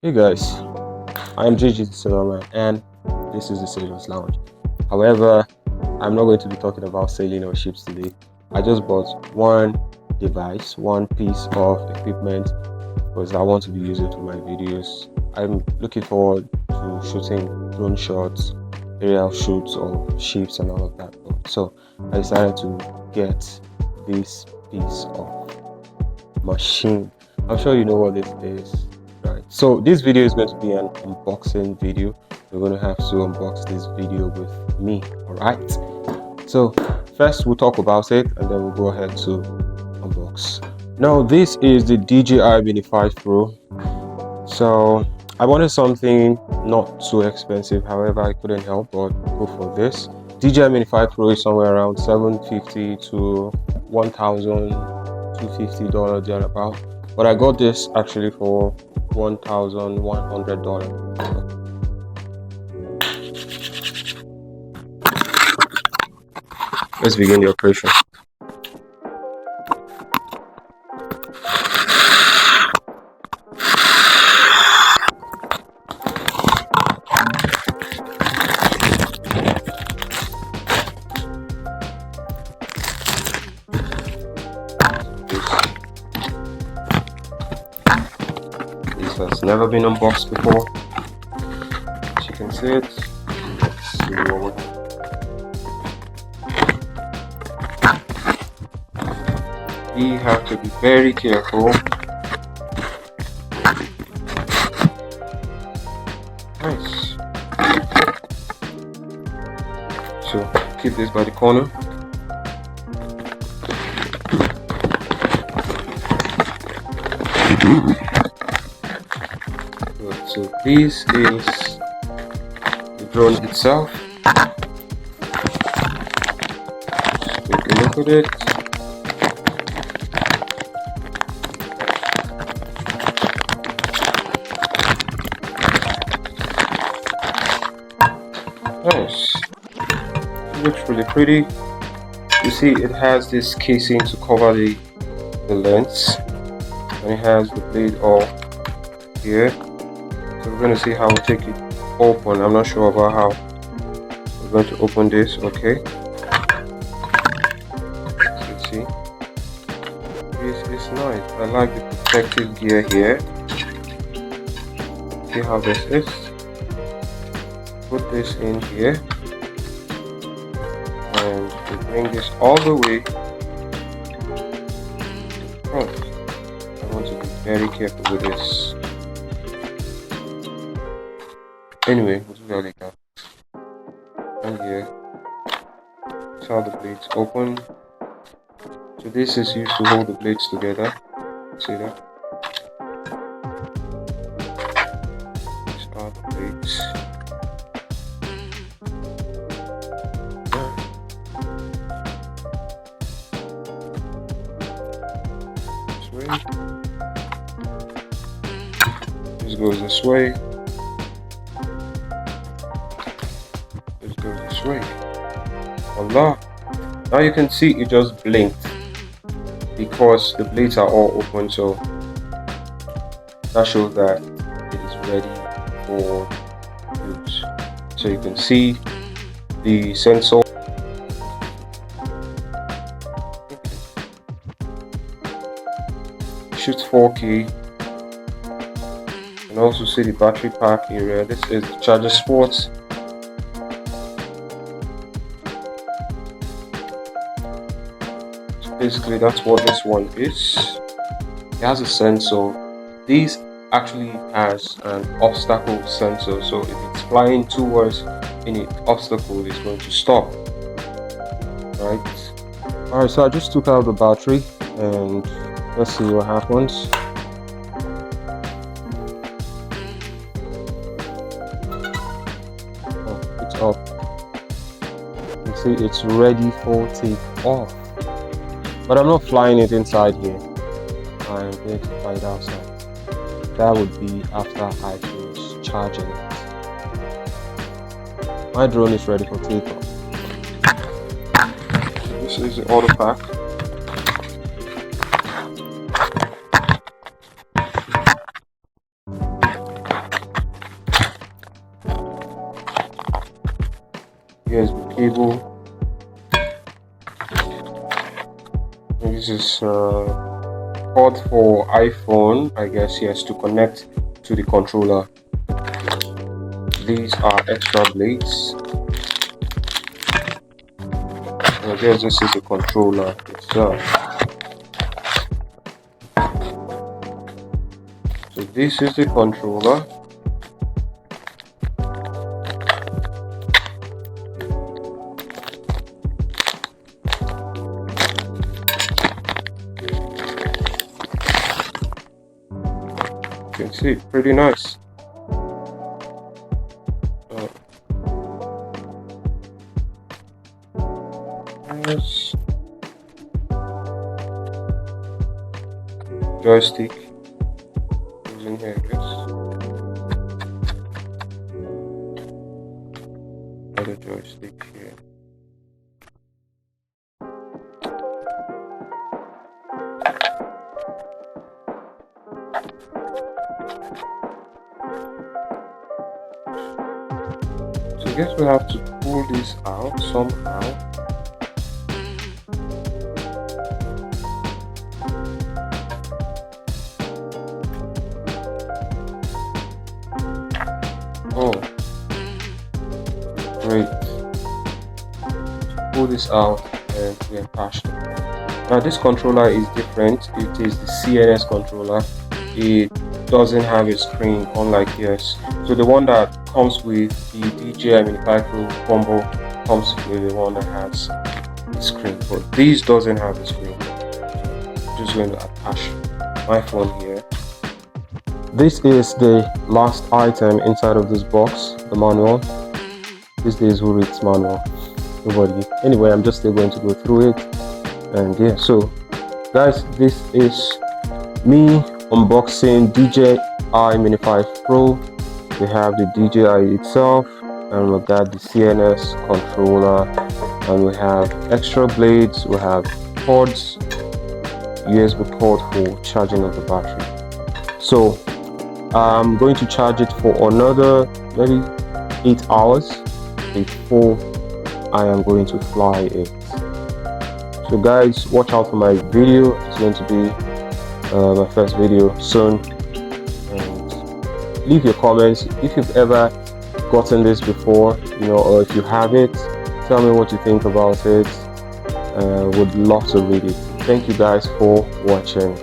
Hey guys, I am JG Silverman and this is the Sailor's Lounge. However, I'm not going to be talking about sailing or ships today. I just bought one device, one piece of equipment because I want to be using it for my videos. I'm looking forward to shooting drone shots, aerial shoots of ships and all of that. So I decided to get this piece of machine. I'm sure you know what this is. Right, so this video is going to be an unboxing video. We're going to have to unbox this video with me. All right, so first we'll talk about it and then we'll go ahead to unbox. Now this is the DJI Mini 5 Pro. So I wanted something not so expensive, however I couldn't help but go for this. DJI Mini 5 Pro is somewhere around $750 to $1,250 thereabout, but I got this actually for $1,100. Let's begin the operation. This has never been unboxed before. As you can see it. Let's see what we have to be very careful. Nice. So keep this by the corner. So this is the drone itself. Just take a look at it. Nice. It looks really pretty. You see it has this casing to cover the lens, and it has the blade all here. So we're going to see how we take it open. I'm not sure about how we're going to open this. Okay, let's see. This is nice. I like the protective gear here. See how this is. Put this in here and we bring this all the way to the front. I want to be very careful with this. Anyway, we'll do that later. And here, that's how the blades open. So this is used to hold the blades together. See that? These are the blades. This goes this way. This goes this way. Allah. Now you can see it just blinked because the blades are all open, so that shows that it is ready for use. So you can see the sensor. Shoots 4K. And also see the battery pack area. This is the charger sports. So basically that's what this one is. It has a sensor. This actually has an obstacle sensor, so if it's flying towards any obstacle, it's going to stop. Right. Alright, so I just took out the battery and let's see what happens. Oh, it's up. You see it's ready for takeoff. But I'm not flying it inside here. I'm going to fly it outside. That would be after I finish charging it. My drone is ready for takeoff. This is the auto pack. USB cable. And this is port for iPhone, I guess, yes, to connect to the controller. These are extra blades. And I guess this is the controller itself. So this is the controller. You can see, pretty nice. Yes. Joystick is in here, I guess. Other joystick here. So I guess we have to pull this out somehow. Oh, great. Pull this out and we attach it. Now this controller is different. It is the CNS controller. It doesn't have a screen unlike yours. So the one that comes with the DJI Mini combo comes with the one that has the screen, but this doesn't have the screen. I'm just going to attach my phone here. This is the last item inside of this box, the manual. These days who reads manual? Nobody. Anyway, I'm just still going to go through it. And yeah, so guys, this is me unboxing DJI Mini 5 Pro. We have the DJI itself, and we got the CNS controller, and we have extra blades, we have ports, USB port for charging of the battery. So I'm going to charge it for another maybe 8 hours before I am going to fly it. So guys, watch out for my video. It's going to be my first video soon, and leave your comments if you've ever gotten this before, or if you have it, tell me what you think about it. Would love to read it. Thank you guys for watching.